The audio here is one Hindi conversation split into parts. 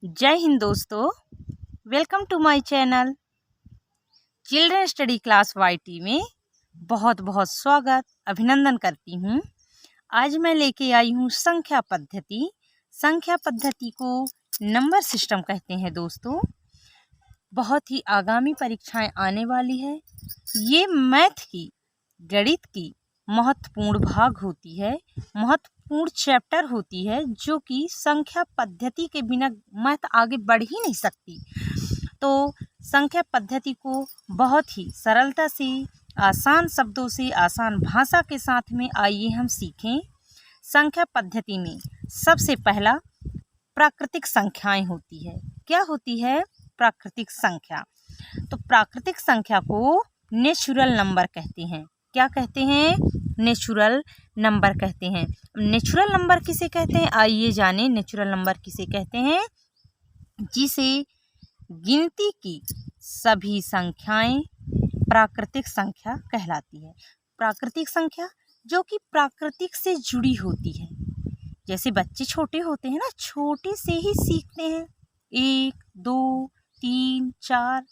जय हिंद दोस्तों, welcome to my channel children study class YT में बहुत बहुत स्वागत अभिनंदन करती हूँ। आज मैं लेके आई हूँ संख्या पद्धति। संख्या पद्धति को नंबर सिस्टम कहते हैं दोस्तों। बहुत ही आगामी परीक्षाएं आने वाली है। ये मैथ की, गणित की महत्वपूर्ण भाग होती है, महत्वपूर्ण चैप्टर होती है, जो कि संख्या पद्धति के बिना मैथ आगे बढ़ ही नहीं सकती। तो संख्या पद्धति को बहुत ही सरलता से, आसान शब्दों से, आसान भाषा के साथ में आइए हम सीखें। संख्या पद्धति में सबसे पहला प्राकृतिक संख्याएं होती है। क्या होती है? प्राकृतिक संख्या। तो प्राकृतिक संख्या को नेचुरल नंबर कहते हैं। क्या कहते हैं? नेचुरल नंबर कहते हैं। नेचुरल नंबर किसे कहते हैं? आइए जाने नेचुरल नंबर किसे कहते हैं। जिसे गिनती की सभी संख्याएं प्राकृतिक संख्या कहलाती है। प्राकृतिक संख्या जो कि प्राकृतिक से जुड़ी होती है। जैसे बच्चे छोटे होते हैं ना, छोटे से ही सीखते हैं 1 2 3 4,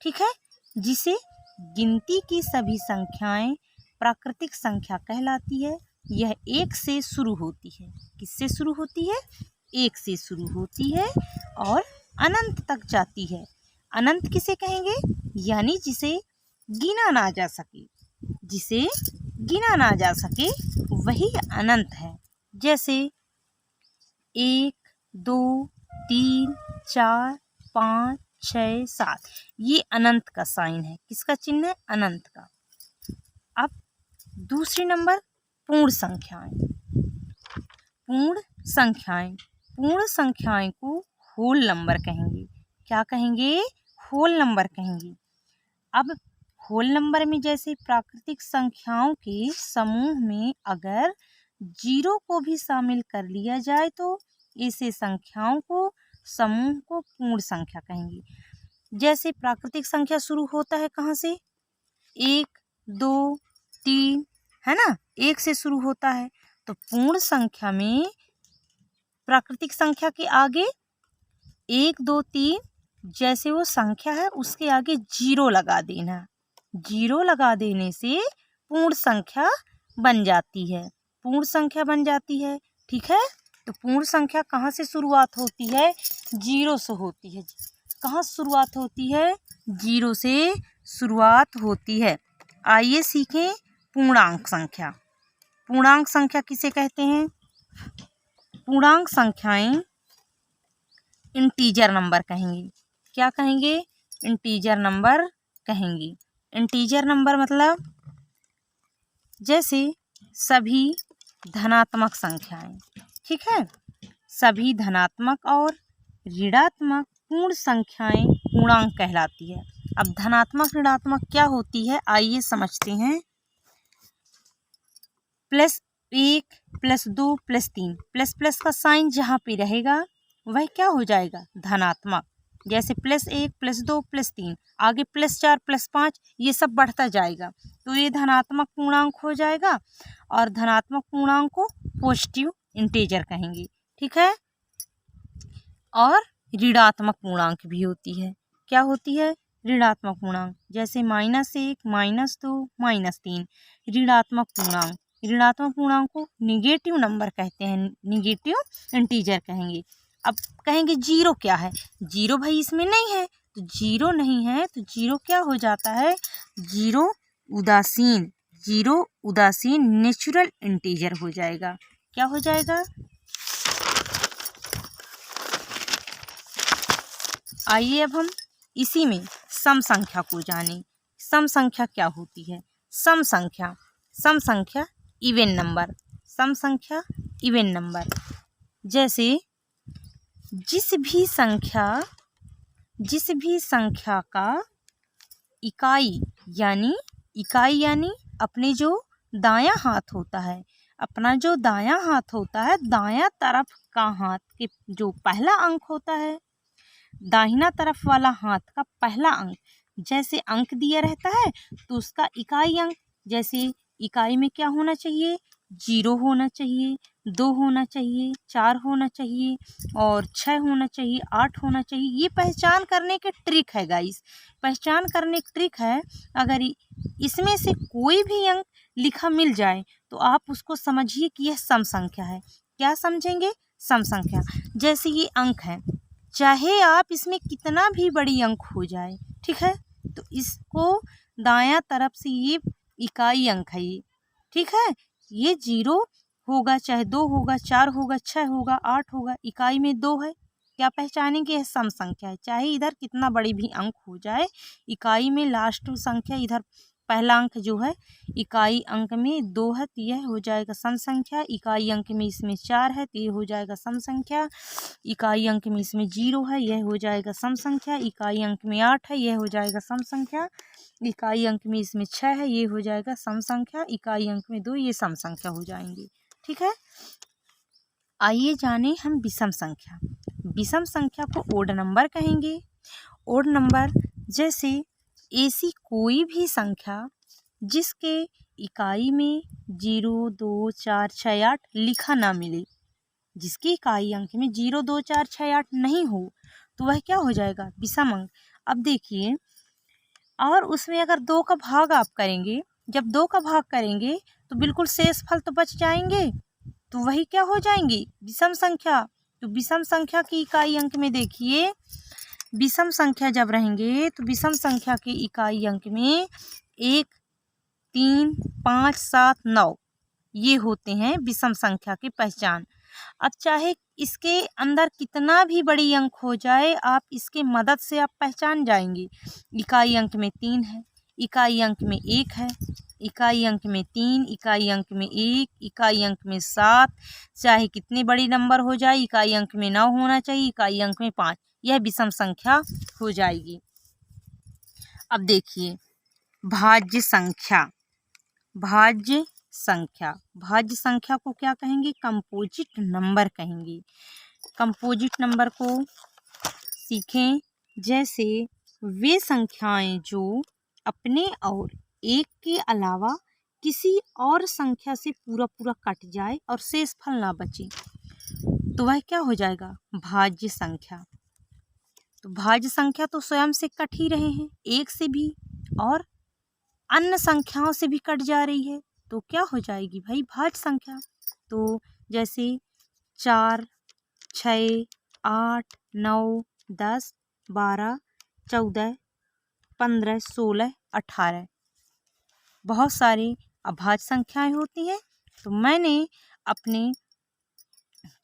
ठीक है। जिसे गिनती की सभी संख्याएं प्राकृतिक संख्या कहलाती है। यह 1 से शुरू होती है। किससे शुरू होती है? 1 से शुरू होती है और अनंत तक जाती है। अनंत किसे कहेंगे? यानी जिसे गिना ना जा सके। जिसे गिना ना जा सके वही अनंत है। जैसे 1 2 3 4 5 6 7, ये अनंत का साइन है। किसका चिन्ह है? अनंत का। अब दूसरी नंबर पूर्ण संख्याएं। पूर्ण संख्याएं, पूर्ण संख्याएं को होल नंबर कहेंगे। क्या कहेंगे? होल नंबर कहेंगे। अब होल नंबर में जैसे प्राकृतिक संख्याओं के समूह में अगर 0 को भी शामिल कर लिया जाए तो ऐसे संख्याओं को, समूह को पूर्ण संख्या कहेंगे। जैसे प्राकृतिक संख्या शुरू होता है कहाँ से? 1 2 3, है ना, 1 से शुरू होता है। तो पूर्ण संख्या में प्राकृतिक संख्या के आगे 1 2 3 जैसे वो संख्या है उसके आगे 0 लगा देना। 0 लगा देने से पूर्ण संख्या बन जाती है। पूर्ण संख्या बन जाती है, ठीक है। तो पूर्ण संख्या कहाँ से शुरुआत होती है? 0 से होती है। कहाँ शुरुआत होती है? 0 से शुरुआत होती है। आइए सीखें पूर्णांक संख्या। पूर्णांक संख्या किसे कहते हैं? पूर्णांक संख्याएं इंटीजर नंबर कहेंगे। क्या कहेंगे? इंटीजर नंबर कहेंगे। इंटीजर नंबर मतलब जैसे सभी धनात्मक संख्याएं, ठीक है। सभी धनात्मक और ऋणात्मक पूर्ण संख्याएं पूर्णांक कहलाती है। अब धनात्मक ऋणात्मक क्या होती है, आइए समझते हैं। +1 +2 +3, प्लस का साइन जहाँ पे रहेगा वह क्या हो जाएगा? धनात्मक। जैसे +1 +2 +3, आगे +4 +5, ये सब बढ़ता जाएगा तो ये धनात्मक पूर्णांक हो जाएगा। और धनात्मक पूर्णांक को पॉजिटिव इंटीजर कहेंगे, ठीक है। और ऋणात्मक पूर्णांक भी होती है। क्या होती है? ऋणात्मक पूर्णांक। जैसे -1 -2 -3, ऋणात्मक पूर्णांक। ऋणात्मक पूर्णांक को निगेटिव नंबर कहते हैं, निगेटिव इंटीजर कहेंगे। अब कहेंगे 0 क्या है? 0 भाई इसमें नहीं है, तो 0 नहीं है तो 0 क्या हो जाता है? 0 उदासीन। 0 उदासीन नेचुरल इंटीजर हो जाएगा। क्या हो जाएगा? आइए अब हम इसी में सम संख्या को जानें। सम संख्या क्या होती है? सम संख्या, सम संख्या इवन नंबर। सम संख्या इवन नंबर। जैसे जिस भी संख्या का इकाई यानी अपने जो दायां हाथ होता है, अपना जो दायां हाथ होता है, दायां तरफ का हाथ के जो पहला अंक होता है, दाहिना तरफ वाला हाथ का पहला अंक जैसे अंक दिया रहता है तो उसका इकाई अंक, जैसे इकाई में क्या होना चाहिए? 0 होना चाहिए। 2 होना चाहिए, 4 होना चाहिए और 6 होना चाहिए, 8 होना चाहिए। ये पहचान करने के ट्रिक है गाइस, पहचान करने की ट्रिक है। अगर इसमें से कोई भी अंक लिखा मिल जाए तो आप उसको समझिए कि यह सम संख्या है। क्या समझेंगे? सम संख्या। जैसे ये अंक है, चाहे आप इसमें कितना भी बड़ी अंक हो जाए, ठीक है, तो इसको दायां तरफ से ये इकाई अंक है ये, ठीक है। ये 0 होगा, चाहे 2 होगा, 4 होगा, 6 होगा, 8 होगा, इकाई में 2 है। क्या पहचानेंगे? यह सम संख्या है। चाहे इधर कितना बड़ी भी अंक हो जाए, इकाई में लास्ट संख्या इधर पहला अंक जो है इकाई अंक में 2 है तो यह हो जाएगा सम संख्या। इकाई अंक में इसमें 4 है तो ये हो जाएगा सम संख्या। इकाई अंक में इसमें 0 है, यह हो जाएगा सम संख्या। इकाई अंक में 8 है, यह हो जाएगा सम संख्या। इकाई अंक में इसमें 6 है, ये हो जाएगा सम संख्या। इकाई अंक में 2, ये सम संख्या हो जाएंगी, ठीक है। आइए जाने हम विषम संख्या। विषम संख्या को ओड नंबर कहेंगे। ओड नंबर जैसे ऐसी कोई भी संख्या जिसके इकाई में 0, 2, 4, 6, 8 लिखा ना मिले, जिसकी इकाई अंक में 0, 2, 4, 6, 8 नहीं हो, तो वह क्या हो जाएगा? विषम अंक। अब देखिए, और उसमें अगर 2 का भाग आप करेंगे, जब 2 का भाग करेंगे तो बिल्कुल शेष फल तो बच जाएंगे, तो वही क्या हो जाएंगी? विषम संख्या। तो विषम संख्या की इकाई अंक में देखिए, विषम संख्या जब रहेंगे तो विषम संख्या के इकाई अंक में 1, 3, 5, 7, 9 ये होते हैं विषम संख्या की पहचान। अब चाहे इसके अंदर कितना भी बड़ी अंक हो जाए, आप इसके मदद से आप पहचान जाएंगे। इकाई अंक में 3 है, इकाई अंक में 1 है, इकाई अंक में 3, इकाई अंक में 1, इकाई अंक में 7, चाहे कितनी बड़ी नंबर हो जाए, इकाई अंक में 9 होना चाहिए, इकाई अंक में 5, यह विषम संख्या हो जाएगी। अब देखिए भाज्य संख्या। भाज्य संख्या, भाज्य संख्या को क्या कहेंगे? कंपोजिट नंबर कहेंगे। कंपोजिट नंबर को सीखें। जैसे वे संख्याएं जो अपने और एक के अलावा किसी और संख्या से पूरा पूरा कट जाए और शेष फल ना बचे, तो वह क्या हो जाएगा? भाज्य संख्या। तो भाज्य संख्या तो स्वयं से कट ही रहे हैं, एक से भी और अन्य संख्याओं से भी कट जा रही है, तो क्या हो जाएगी भाई? भाज्य संख्या। तो जैसे 4, 6, 8, 9, 10, 12, 14, 15, 16, 18 बहुत सारी अभाज्य संख्याएं होती हैं। तो मैंने अपने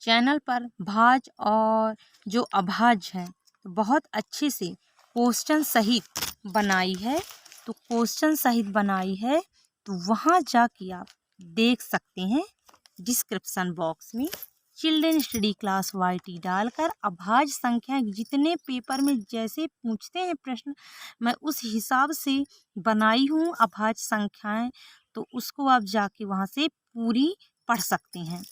चैनल पर भाज्य और जो अभाज्य हैं तो बहुत अच्छे से क्वेश्चन सहित बनाई है। तो क्वेश्चन सहित बनाई है, तो वहाँ जाके आप देख सकते हैं। डिस्क्रिप्शन बॉक्स में चिल्ड्रन स्टडी क्लास वाईटी डालकर अभाज्य संख्याएं जितने पेपर में जैसे पूछते हैं प्रश्न, मैं उस हिसाब से बनाई हूँ अभाज्य संख्याएं। तो उसको आप जाके वहाँ से पूरी पढ़ सकते हैं।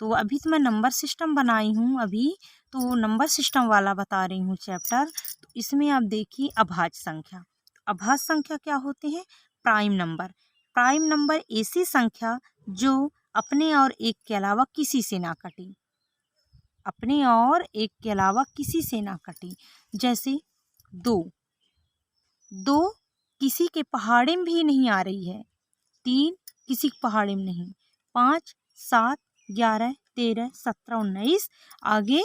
तो अभी तो मैं नंबर सिस्टम बनाई हूँ, अभी तो नंबर सिस्टम वाला बता रही हूँ चैप्टर। तो इसमें आप देखिए अभाज्य संख्या। अभाज्य संख्या क्या होते हैं? Prime number. प्राइम नंबर ऐसी संख्या जो अपने और एक के अलावा किसी से ना कटे, अपने और एक के अलावा किसी से ना कटे। जैसे 2 किसी के पहाड़े में भी नहीं आ रही है, 3 किसी के पहाड़े में नहीं, 5, 7, 11, 13, 17, 19 आगे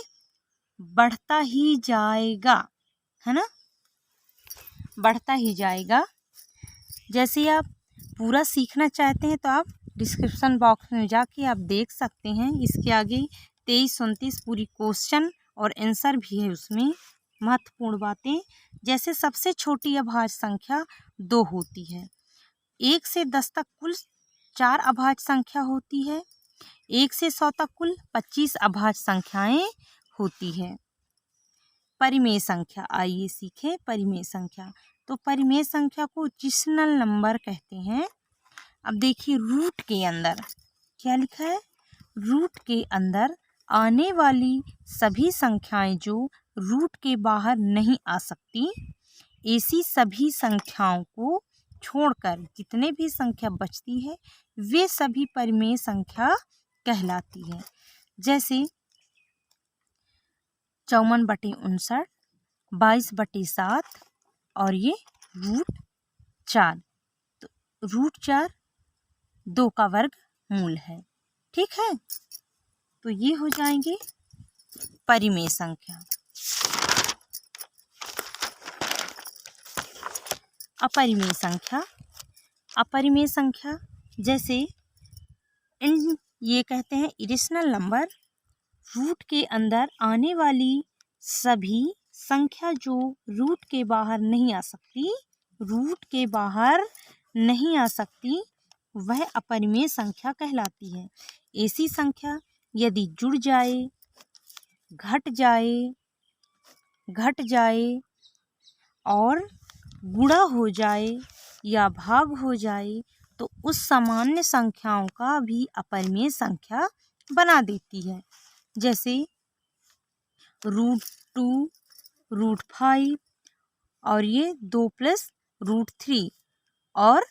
बढ़ता ही जाएगा, है ना, बढ़ता ही जाएगा। जैसे आप पूरा सीखना चाहते हैं तो आप डिस्क्रिप्शन बॉक्स में जाके आप देख सकते हैं। इसके आगे 23, 29 पूरी क्वेश्चन और आंसर भी है उसमें। महत्वपूर्ण बातें, जैसे सबसे छोटी अभाज्य संख्या 2 होती है। 1 से 10 तक कुल 4 अभाज्य संख्या होती है। 1 से 100 तक कुल 25 अभाज्य संख्याएं होती है। परिमेय संख्या, आइए सीखें परिमेय संख्या। तो परिमेय संख्या को जिस्नल नंबर कहते हैं। अब देखिए रूट के अंदर क्या लिखा है? रूट के अंदर आने वाली सभी संख्याएं जो रूट के बाहर नहीं आ सकती, ऐसी सभी संख्याओं को छोड़कर जितने भी संख्या बचती है वे सभी परिमेय संख्या कहलाती है। जैसे 54/59, 22/7 और ये √4। तो √4 2 का वर्ग मूल है। ठीक है, तो ये हो जाएंगे परिमेय संख्या। अपरिमेय संख्या, अपरिमेय संख्या जैसे ये कहते हैं इरेशनल नंबर, रूट के अंदर आने वाली सभी संख्या जो रूट के बाहर नहीं आ सकती, रूट के बाहर नहीं आ सकती, वह अपरिमेय संख्या कहलाती है। ऐसी संख्या यदि जुड़ जाए, घट जाए और गुणा हो जाए या भाग हो जाए तो उस सामान्य संख्याओं का भी अपरिमेय संख्या बना देती है। जैसे √2, √5 और ये 2 + √3 और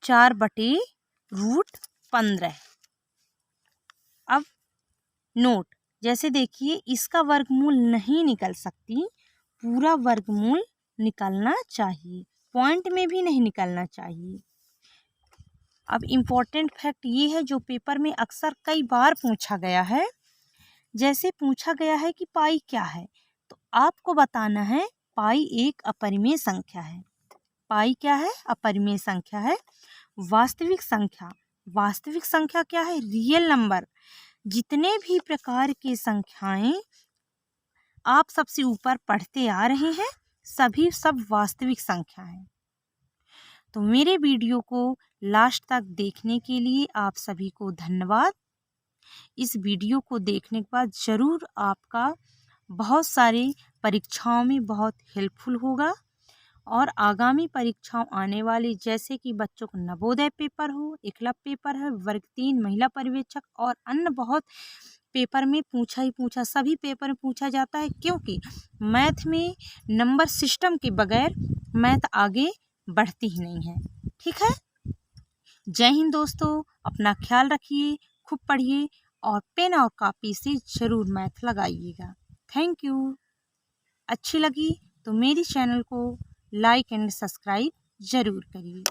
4/√15। अब नोट, जैसे देखिए इसका वर्गमूल नहीं निकल सकती, पूरा वर्गमूल निकलना चाहिए, पॉइंट में भी नहीं निकलना चाहिए। अब इम्पोर्टेंट फैक्ट ये है जो पेपर में अक्सर कई बार पूछा गया है। जैसे पूछा गया है कि पाई क्या है, तो आपको बताना है पाई एक अपरिमेय संख्या है। पाई क्या है? अपरिमेय संख्या है। वास्तविक संख्या, वास्तविक संख्या क्या है? Real number. जितने भी प्रकार की संख्याएं आप सबसे ऊपर पढ़ते आ रहे हैं, सभी सब वास्तविक संख्या है। तो मेरे वीडियो को लास्ट तक देखने के लिए आप सभी को धन्यवाद। इस वीडियो को देखने के बाद ज़रूर आपका बहुत सारे परीक्षाओं में बहुत हेल्पफुल होगा और आगामी परीक्षाओं आने वाली, जैसे कि बच्चों को नवोदय पेपर हो, एकलव्य पेपर है, वर्ग 3 महिला पर्यवेक्षक और अन्य बहुत पेपर में पूछा ही पूछा, सभी पेपर में पूछा जाता है, क्योंकि मैथ में नंबर सिस्टम के बगैर मैथ आगे बढ़ती ही नहीं है। ठीक है, जय हिंद दोस्तों, अपना ख्याल रखिए, खूब पढ़िए और पेन और कॉपी से ज़रूर मैथ लगाइएगा। Thank you. अच्छी लगी तो मेरी चैनल को लाइक एंड सब्सक्राइब ज़रूर करिए।